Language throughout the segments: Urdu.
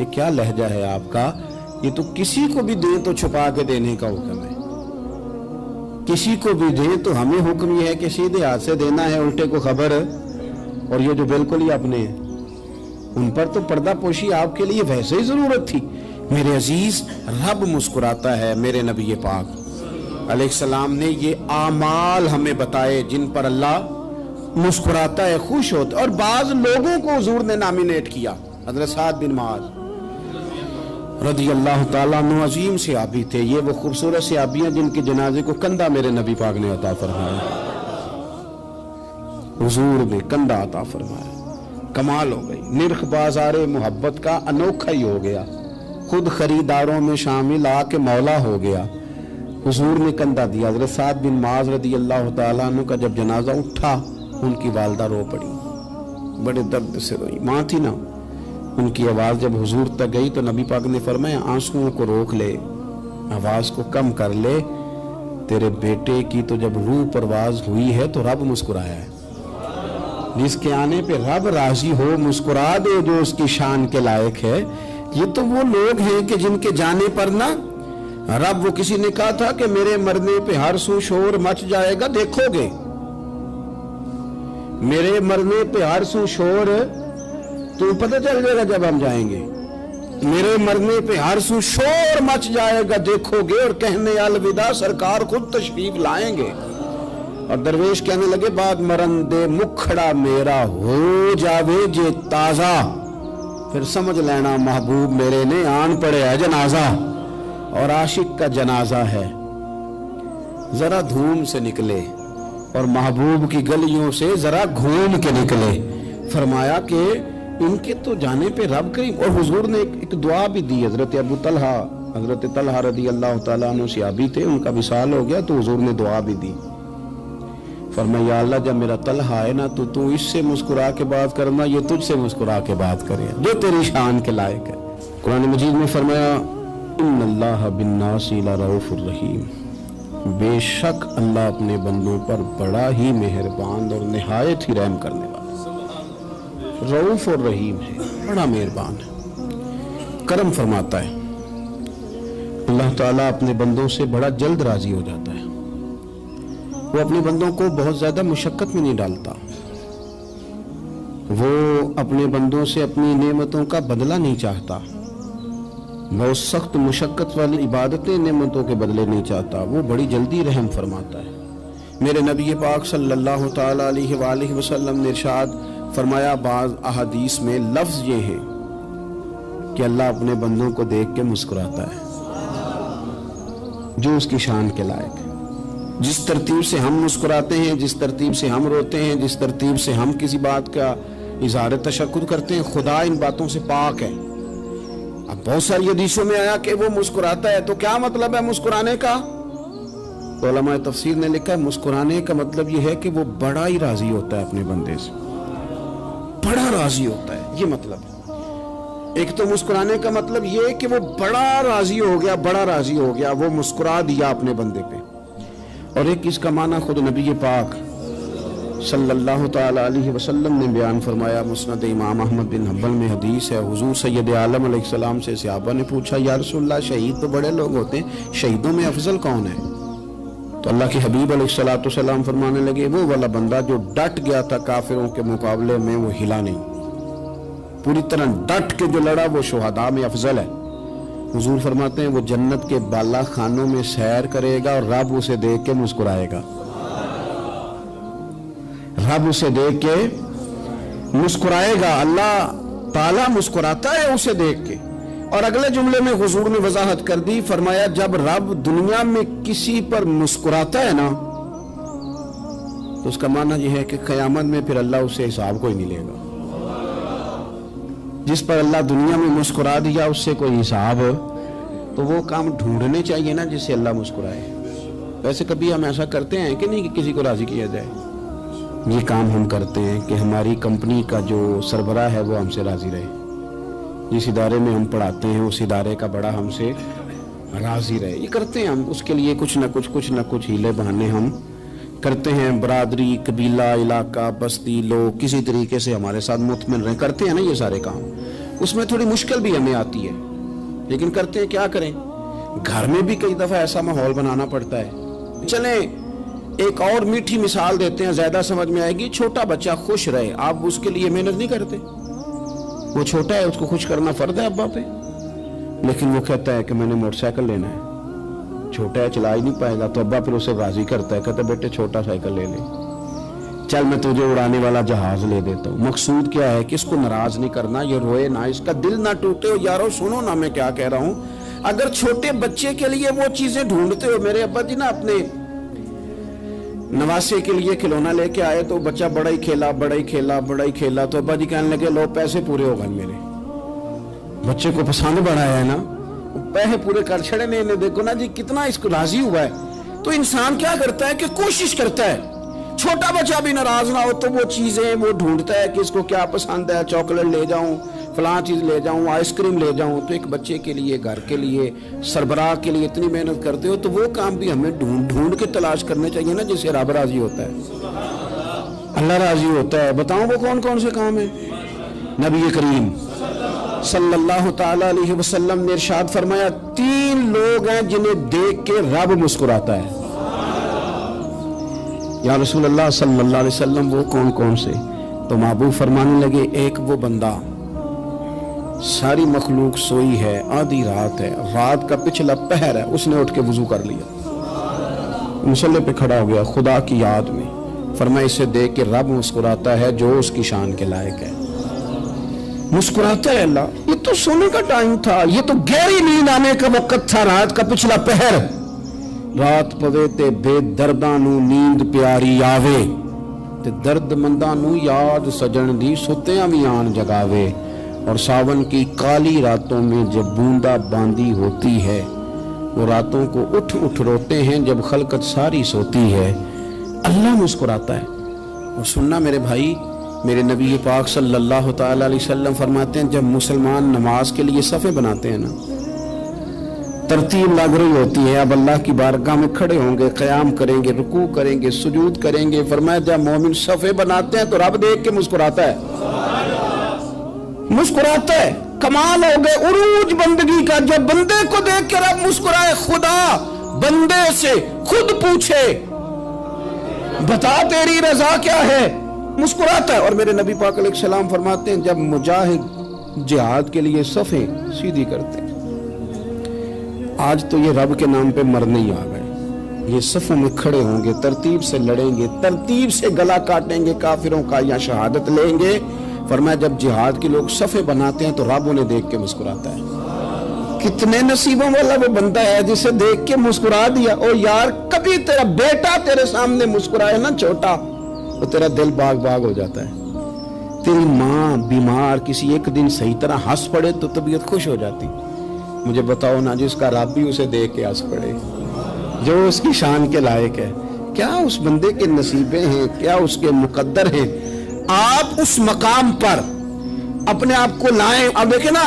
یہ کیا لہجہ ہے آپ کا؟ یہ تو کسی کو بھی دیں تو چھپا کے دینے کا حکم ہے، کسی کو بھی دیں تو ہمیں حکم یہ ہے کہ سیدھے ہاتھ سے دینا ہے، الٹے کو خبر۔ اور یہ جو بالکل ہی اپنے ہیں، ان پر تو پردہ پوشی آپ کے لیے ویسے ہی ضرورت تھی۔ میرے عزیز، رب مسکراتا ہے۔ میرے نبی پاک علیہ السلام نے یہ اعمال ہمیں بتائے جن پر اللہ مسکراتا ہے، خوش ہوتا ہے۔ اور بعض لوگوں کو حضور نے نامینیٹ کیا۔ حضرت سعد بن معاذ رضی اللہ تعالیٰ عنہ عظیم صحابی تھے۔ یہ وہ خوبصورت صحابی ہیں جن کے جنازے کو کندھا میرے نبی پاک نے عطا فرمایا، حضور نے کندھا عطا فرمایا۔ کمال ہو گئی، نرخ بازار محبت کا انوکھا ہی ہو گیا، خود خریداروں میں شامل آ کے مولا ہو گیا۔ حضور نے کندھا دیا۔ حضرت سعد بن معاذ رضی اللہ تعالیٰ عنہ کا جب جنازہ اٹھا، ان کی والدہ رو پڑی، بڑے درد سے روئی، ماں تھی نا۔ ان کی آواز جب حضور تک گئی تو نبی پاک نے فرمایا آنسوؤں کو روک لے، آواز کو کم کر لے، تیرے بیٹے کی تو جب روح پرواز ہوئی ہے تو رب مسکرایا ہے۔ جس کے آنے پہ رب راضی ہو مسکرا دے جو اس کی شان کے لائق ہے۔ یہ تو وہ لوگ ہیں کہ جن کے جانے پر نا رب، وہ کسی نے کہا تھا کہ میرے مرنے پہ ہر سو شور مچ جائے گا، دیکھو گے میرے مرنے پہ ہر سو شور، تو پتہ چل جائے گا جب ہم جائیں گے، میرے مرنے پہ ہر سو شور مچ جائے گا، دیکھو گے، اور کہنے الوداع سرکار خود تشریف لائیں گے۔ اور درویش کہنے لگے بعد مرندے مکھڑا میرا ہو جاوے جے تازہ، پھر سمجھ لینا محبوب میرے نے آن پڑے ہے جنازہ۔ اور عاشق کا جنازہ ہے، ذرا دھوم سے نکلے اور محبوب کی گلیوں سے ذرا گھوم کے نکلے۔ فرمایا کہ ان کے تو جانے پہ رب کریم۔ اور حضور نے ایک دعا بھی دی۔ حضرت ابو طلحہ، حضرت طلحہ رضی اللہ تعالیٰ عنہ صحابی تھے، ان کا وصال ہو گیا تو حضور نے دعا بھی دی۔ فرمایا یا اللہ جب میرا طلحہ آئے نا تو اس سے مسکرا کے بات کرنا، یہ تجھ سے مسکرا کے بات کرے جو تیری شان کے لائق ہے۔ قرآن مجید میں فرمایا ان اللہ بالناس لرؤوف الرحیم، بے شک اللہ اپنے بندوں پر بڑا ہی مہربان اور نہایت ہی رحم کرنے والا، رؤوف اور رحیم ہے، بڑا مہربان ہے، کرم فرماتا ہے۔ اللہ تعالیٰ اپنے بندوں سے بڑا جلد راضی ہو جاتا ہے۔ وہ اپنے بندوں کو بہت زیادہ مشقت میں نہیں ڈالتا، وہ اپنے بندوں سے اپنی نعمتوں کا بدلہ نہیں چاہتا، بہت سخت مشقت والی عبادتیں نعمتوں کے بدلے نہیں چاہتا، وہ بڑی جلدی رحم فرماتا ہے۔ میرے نبی پاک صلی اللہ تعالیٰ علیہ وآلہ وسلم نے ارشاد فرمایا، بعض احادیث میں لفظ یہ ہے کہ اللہ اپنے بندوں کو دیکھ کے مسکراتا ہے جو اس کی شان کے لائق ہے۔ جس ترتیب سے ہم مسکراتے ہیں، جس ترتیب سے ہم روتے ہیں، جس ترتیب سے ہم کسی بات کا اظہار تشکر کرتے ہیں، خدا ان باتوں سے پاک ہے۔ اب بہت ساری حدیثوں میں آیا کہ وہ مسکراتا ہے، تو کیا مطلب ہے مسکرانے کا؟ تو علماء تفسیر نے لکھا ہے مسکرانے کا مطلب یہ ہے کہ وہ بڑا ہی راضی ہوتا ہے اپنے بندے سے، بڑا راضی ہوتا ہے، یہ مطلب۔ ایک تو مسکرانے کا مطلب یہ ہے کہ وہ بڑا راضی ہو گیا، بڑا راضی ہو گیا، وہ مسکرا دیا اپنے بندے پہ۔ اور ایک اس کا معنی خود نبی پاک صلی اللہ تعالیٰ علیہ وسلم نے بیان فرمایا۔ مسند امام احمد بن حنبل میں حدیث ہے، حضور سید عالم علیہ السلام سے صحابہ نے پوچھا یا رسول اللہ شہید تو بڑے لوگ ہوتے ہیں، شہیدوں میں افضل کون ہے؟ تو اللہ کے حبیب علیہ السلام فرمانے لگے وہ والا بندہ جو ڈٹ گیا تھا کافروں کے مقابلے میں، وہ ہلا نہیں، پوری طرح ڈٹ کے جو لڑا، وہ شہداء میں افضل ہے۔ حضور فرماتے ہیں وہ جنت کے بالا خانوں میں سیر کرے گا اور رب اسے دیکھ کے مسکرائے گا، رب اسے دیکھ کے مسکرائے گا، اللہ تعالیٰ مسکراتا ہے اسے دیکھ کے۔ اور اگلے جملے میں حضور نے وضاحت کر دی، فرمایا جب رب دنیا میں کسی پر مسکراتا ہے نا تو اس کا معنی یہ ہے کہ قیامت میں پھر اللہ اسے حساب کوئی نہیں لے گا۔ جس پر اللہ دنیا میں مسکرا دیا اس سے کوئی حساب، تو وہ کام ڈھونڈنے چاہیے نا جس سے اللہ مسکرائے۔ ویسے کبھی ہم ایسا کرتے ہیں کہ نہیں کہ کسی کو راضی کیا جائے؟ یہ کام ہم کرتے ہیں کہ ہماری کمپنی کا جو سربراہ ہے وہ ہم سے راضی رہے، جس ادارے میں ہم پڑھاتے ہیں اس ادارے کا بڑا ہم سے راضی رہے۔ یہ کرتے ہیں ہم، اس کے لیے کچھ نہ کچھ ہیلے بہانے ہم کرتے ہیں، برادری، قبیلہ، علاقہ، بستی، لوگ کسی طریقے سے ہمارے ساتھ مطمئن رہیں، کرتے ہیں نا یہ سارے کام۔ اس میں تھوڑی مشکل بھی ہمیں آتی ہے، لیکن کرتے ہیں، کیا کریں، گھر میں بھی کئی دفعہ ایسا ماحول بنانا پڑتا ہے۔ چلیں ایک اور میٹھی مثال دیتے ہیں، زیادہ سمجھ میں آئے گی۔ چھوٹا بچہ خوش رہے، آپ اس کے لیے محنت نہیں کرتے، وہ چھوٹا ہے، اس کو خوش کرنا فرض ہے ابا پہ، لیکن وہ کہتا ہے کہ میں نے موٹر سائیکل لینا ہے، چھوٹا ہے چلا ہی نہیں پائے گا، تو ابا پھر اسے راضی کرتا ہے، کہتا ہے بیٹے چھوٹا سائیکل لے لے، چل میں تجھے اڑانے والا جہاز لے دیتا ہوں۔ مقصود کیا ہے کہ اس کو ناراض نہیں کرنا، یہ روئے نہ، اس کا دل نہ ٹوٹے۔ یارو سنو نا میں کیا کہہ رہا ہوں، اگر چھوٹے بچے کے لیے وہ چیزیں ڈھونڈتے ہو، میرے ابا جی نا اپنے نواسے کے لیے کھلونا لے کے آئے تو بچہ بڑا ہی کھیلا، تو ابا جی کہنے لگے لو پیسے پورے ہو گئے، میرے بچے کو پسند بڑا ہے نا، پیسے پورے کر چھڑے نے، انہیں دیکھو نا جی کتنا اس کو راضی ہوا ہے۔ تو انسان کیا کرتا ہے کہ کوشش کرتا ہے، چھوٹا بچہ بھی ناراض نہ ہو تو وہ چیزیں وہ ڈھونڈتا ہے کہ اس کو کیا پسند ہے، چاکلیٹ لے جاؤں، فلاں چیز لے جاؤں، آئس کریم لے جاؤں۔ تو ایک بچے کے لیے، گھر کے لیے، سربراہ کے لیے اتنی محنت کرتے ہو، تو وہ کام بھی ہمیں ڈھونڈ کے تلاش کرنے چاہیے نا، جس سے رب راضی ہوتا ہے، اللہ راضی ہوتا ہے۔ بتاؤں وہ کون کون سے کام ہیں؟ نبی کریم صلی اللہ تعالی علیہ وسلم نے ارشاد فرمایا 3 لوگ ہیں جنہیں دیکھ کے رب مسکراتا ہے۔ یا رسول اللہ صلی اللہ علیہ وسلم وہ کون کون سے؟ تو محبوب فرمانے لگے ایک وہ بندہ ساری مخلوق سوئی ہے، آدھی رات ہے، رات کا پچھلا پہر ہے، اس نے اٹھ کے وضو کر لیا، مصلی پہ کھڑا ہو گیا خدا کی یاد میں، فرمایا اسے دیکھ کے رب مسکراتا ہے جو اس کی شان کے لائق ہے، مسکراتا ہے اللہ۔ یہ تو سونے کا ٹائم تھا، یہ تو گہری نیند آنے کا وقت تھا، رات کا پچھلا پہر، رات پوے تے بے درداں نو نیند پیاری آوے، تے درد منداں نو یاد سجن دی ستیاں وی آن جگاوے، اور ساون کی کالی راتوں میں جب بوندا باندی ہوتی ہے، وہ راتوں کو اٹھ اٹھ روتے ہیں جب خلقت ساری سوتی ہے، اللہ مسکراتا ہے۔ اور سننا میرے بھائی، میرے نبی پاک صلی اللہ تعالی علیہ وسلم فرماتے ہیں جب مسلمان نماز کے لیے صفیں بناتے ہیں نا، ترتیب لگ رہی ہوتی ہے، اب اللہ کی بارگاہ میں کھڑے ہوں گے، قیام کریں گے، رکوع کریں گے، سجود کریں گے، فرمایا جب مومن صفیں بناتے ہیں تو رب دیکھ کے مسکراتا ہے، مسکراتا ہے۔ کمال ہو گئے عروج بندگی کا، جب بندے کو دیکھ کے رب مسکرائے، خدا بندے سے خود پوچھے بتا تیری رضا کیا ہے، مسکراتا ہے۔ اور میرے نبی پاک علیہ السلام فرماتے ہیں جب مجاہد جہاد کے لیے صفیں سیدھی کرتے ہیں، آج تو یہ رب کے نام پہ مرنے ہی آ گئے، یہ صفوں میں کھڑے ہوں گے، ترتیب سے لڑیں گے، ترتیب سے گلا کاٹیں گے کافروں کا یا شہادت لیں گے۔ فرمایا جب جہاد کے لوگ صفیں بناتے ہیں تو رب انہیں دیکھ کے مسکراتا ہے۔ کتنے نصیبوں والا وہ بندہ ہے جسے دیکھ کے مسکرا دیا۔ او یار کبھی تیرا بیٹا تیرے سامنے مسکرائے نا چھوٹا، تو تیرا دل باغ باغ ہو جاتا ہے۔ تیری ماں بیمار کسی ایک دن صحیح طرح ہنس پڑے تو طبیعت خوش ہو جاتی۔ مجھے بتاؤ نا جس کا رب بھی اسے دیکھ کے ہنس پڑے، جو اس کی شان کے لائق ہے، کیا اس بندے کے نصیبیں ہیں، کیا اس کے مقدر ہیں۔ آپ اس مقام پر اپنے آپ کو لائیں۔ اب دیکھیں نا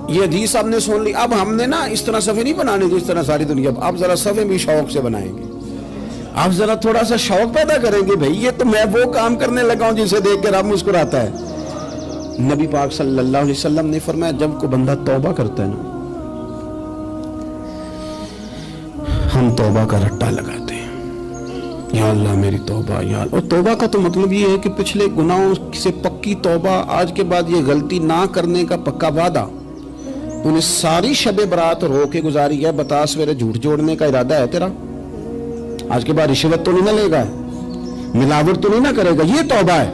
یہ حدیث آپ نے سن لی، اب ہم نے نا اس طرح صفحے نہیں بنانے جس طرح ساری دنیا، اب ذرا صفحے بھی شوق سے بنائیں گے، آپ ذرا تھوڑا سا شوق پیدا کریں گے، بھئی یہ تو میں وہ کام کرنے لگا ہوں جسے دیکھ کے رب مسکراتا ہے۔ نبی پاک صلی اللہ علیہ وسلم نے فرمایا جب کوئی بندہ توبہ کرتا ہے نا، ہم توبہ کا رٹا لگاتے ہیں، یا اللہ میری توبہ، یا اللہ۔ اور توبہ کا تو مطلب یہ ہے کہ پچھلے گناہوں سے پکی توبہ، آج کے بعد یہ غلطی نہ کرنے کا پکا وعدہ۔ تو نے ساری شب برات رو کے گزاری ہے، بتا سویرے جھوٹ جوڑنے کا ارادہ ہے تیرا، آج کے بعد رشوت تو نہیں نہ لے گا، ملاوٹ تو نہیں نہ کرے گا، یہ توبہ ہے۔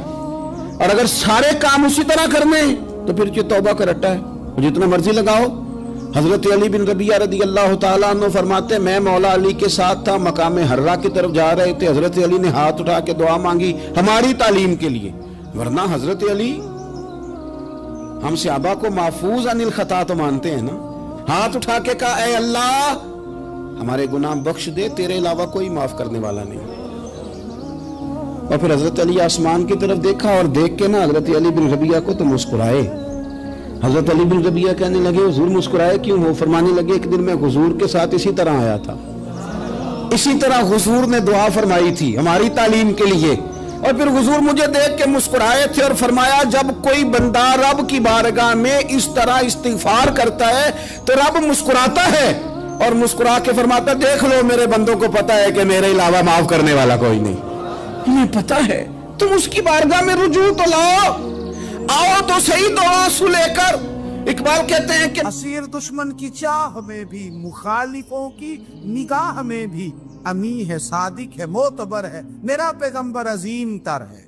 اور اگر سارے کام اسی طرح کرنے تو پھر یہ توبہ کا رٹا ہے، جتنا مرضی لگاؤ۔ حضرت علی بن ربیعہ رضی اللہ تعالیٰ عنہ فرماتے ہیں میں مولا علی کے ساتھ تھا، مقام حرہ کی طرف جا رہے تھے، حضرت علی نے ہاتھ اٹھا کے دعا مانگی ہماری تعلیم کے لیے، ورنہ حضرت علی ہم صحابہ کو محفوظ عن الخطا تو مانتے ہیں نا، ہاتھ اٹھا کے کہا اے اللہ ہمارے گناہ بخش دے، تیرے علاوہ کوئی معاف کرنے والا نہیں۔ اور پھر حضرت علی آسمان کی طرف دیکھا اور دیکھ کے نا حضرت علی بن ربیعہ کو تو مسکرائے۔ حضرت علی بن ربیعہ کہنے لگے حضور مسکرائے کیوں ہو؟ فرمانے لگے ایک دن میں حضور کے ساتھ اسی طرح آیا تھا، اسی طرح حضور نے دعا فرمائی تھی ہماری تعلیم کے لیے، اور پھر حضور مجھے دیکھ کے مسکرائے تھے اور فرمایا جب کوئی بندہ رب کی بارگاہ میں اس طرح استغفار کرتا ہے تو رب مسکراتا ہے اور مسکرا کے فرماتا دیکھ لو میرے بندوں کو پتا ہے کہ میرے علاوہ معاف کرنے والا کوئی نہیں. انہیں پتا ہے. تم اس کی بارگاہ میں رجوع تو لاؤ, آؤ تو صحیح دو آنسو لے کر. اقبال کہتے ہیں کہ اسیر دشمن کی چاہ میں بھی, مخالفوں کی نگاہ میں بھی, امی ہے, صادق ہے, معتبر ہے, میرا پیغمبر عظیم تر ہے.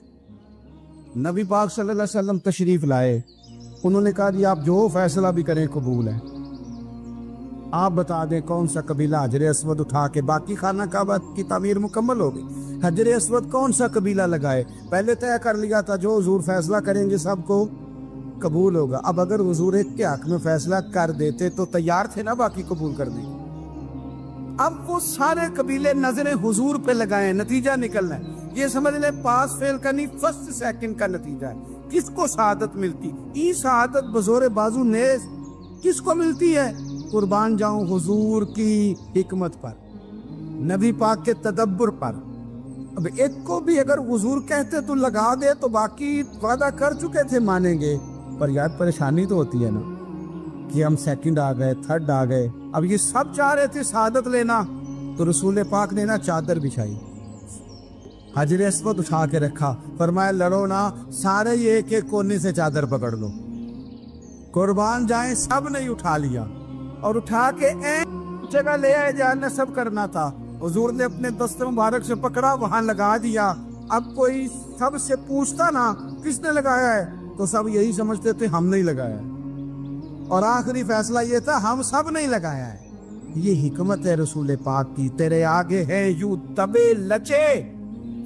نبی پاک صلی اللہ علیہ وسلم تشریف لائے, انہوں نے کہا جی آپ جو فیصلہ بھی کریں قبول ہے. آپ بتا دیں کون سا قبیلہ حجر اسود اٹھا کے, باقی خانہ کعبہ کی تعمیر مکمل ہو گئی, حجر اسود کون سا قبیلہ لگائے, پہلے طے کر لیا تھا جو حضور فیصلہ کریں گے سب کو قبول ہوگا. اب اگر حضور ایک کے حق میں فیصلہ کر دیتے تو تیار تھے نا باقی قبول کرنے. اب وہ سارے قبیلے نظریں حضور پہ لگائیں, نتیجہ نکلنا ہے. یہ سمجھ لیں پاس فیل کا نہیں, فرسٹ سیکنڈ کا نتیجہ ہے. کس کو سعادت ملتی؟ ای سعادت بزور بازو نیز کس کو ملتی ہے؟ قربان جاؤں حضور کی حکمت پر, نبی پاک کے تدبر پر. اب ایک کو بھی اگر حضور کہتے تو لگا دے تو باقی وعدہ کر چکے تھے مانیں گے, پر یاد پریشانی تو ہوتی ہے نا کہ ہم سیکنڈ آ گئے, تھرڈ آ گئے. اب یہ سب چاہ رہے تھے سعادت لینا, تو رسول پاک نے نا چادر بچھائی, حجر اسود اٹھا کے رکھا, فرمایا لڑو نا, سارے یہ ایک ایک کونے سے چادر پکڑ لو. قربان جائیں سب نے اٹھا لیا اور اٹھا کے ایک جگہ لے آئے جہاں نصب کرنا تھا. حضور نے اپنے دست مبارک سے پکڑا, وہاں لگا دیا. اب کوئی سب سے پوچھتا نا کس نے لگایا ہے تو سب یہی سمجھتے تھے ہم نہیں لگایا ہے, اور آخری فیصلہ یہ تھا ہم سب نہیں لگایا ہے. یہ حکمت ہے رسول پاک کی. تیرے آگے ہے یوں تبے لچے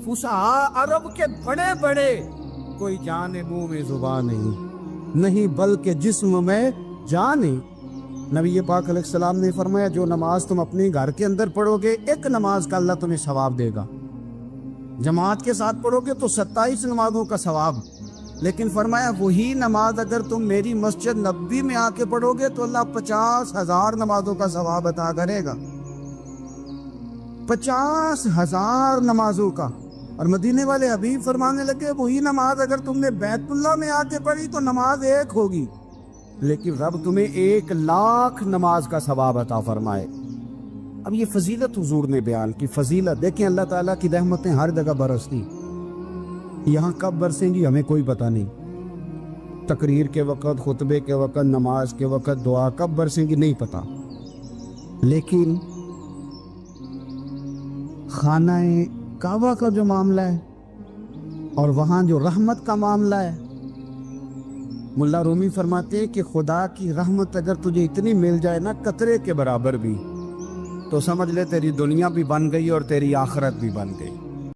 فصحا عرب کے بڑے بڑے, کوئی جان منہ میں زبان نہیں بلکہ جسم میں جان نہیں. نبی پاک علیہ السلام نے فرمایا جو نماز تم اپنے گھر کے اندر پڑھو گے ایک نماز کا اللہ تمہیں ثواب دے گا, جماعت کے ساتھ پڑھو گے تو 27 نمازوں کا ثواب. لیکن فرمایا وہی نماز اگر تم میری مسجد نبوی میں آ کے پڑھو گے تو اللہ 50,000 نمازوں کا ثواب عطا کرے گا. 50,000 نمازوں کا. اور مدینے والے حبیب فرمانے لگے وہی نماز اگر تم نے بیت اللہ میں آ کے پڑھی تو نماز ایک ہوگی, لیکن رب تمہیں 1,00,000 نماز کا ثواب عطا فرمائے. اب یہ فضیلت حضور نے بیان کی. فضیلت دیکھیں, اللہ تعالیٰ کی رحمتیں ہر جگہ برستی. یہاں کب برسیں گی ہمیں کوئی پتہ نہیں. تقریر کے وقت, خطبے کے وقت, نماز کے وقت, دعا کب برسیں گی نہیں پتہ. لیکن خانہ کعبہ کا جو معاملہ ہے اور وہاں جو رحمت کا معاملہ ہے, ملا رومی فرماتے ہیں کہ خدا کی رحمت اگر تجھے اتنی مل جائے نا قطرے کے برابر بھی, تو سمجھ لے تیری دنیا بھی بن گئی اور تیری آخرت بھی بن گئی.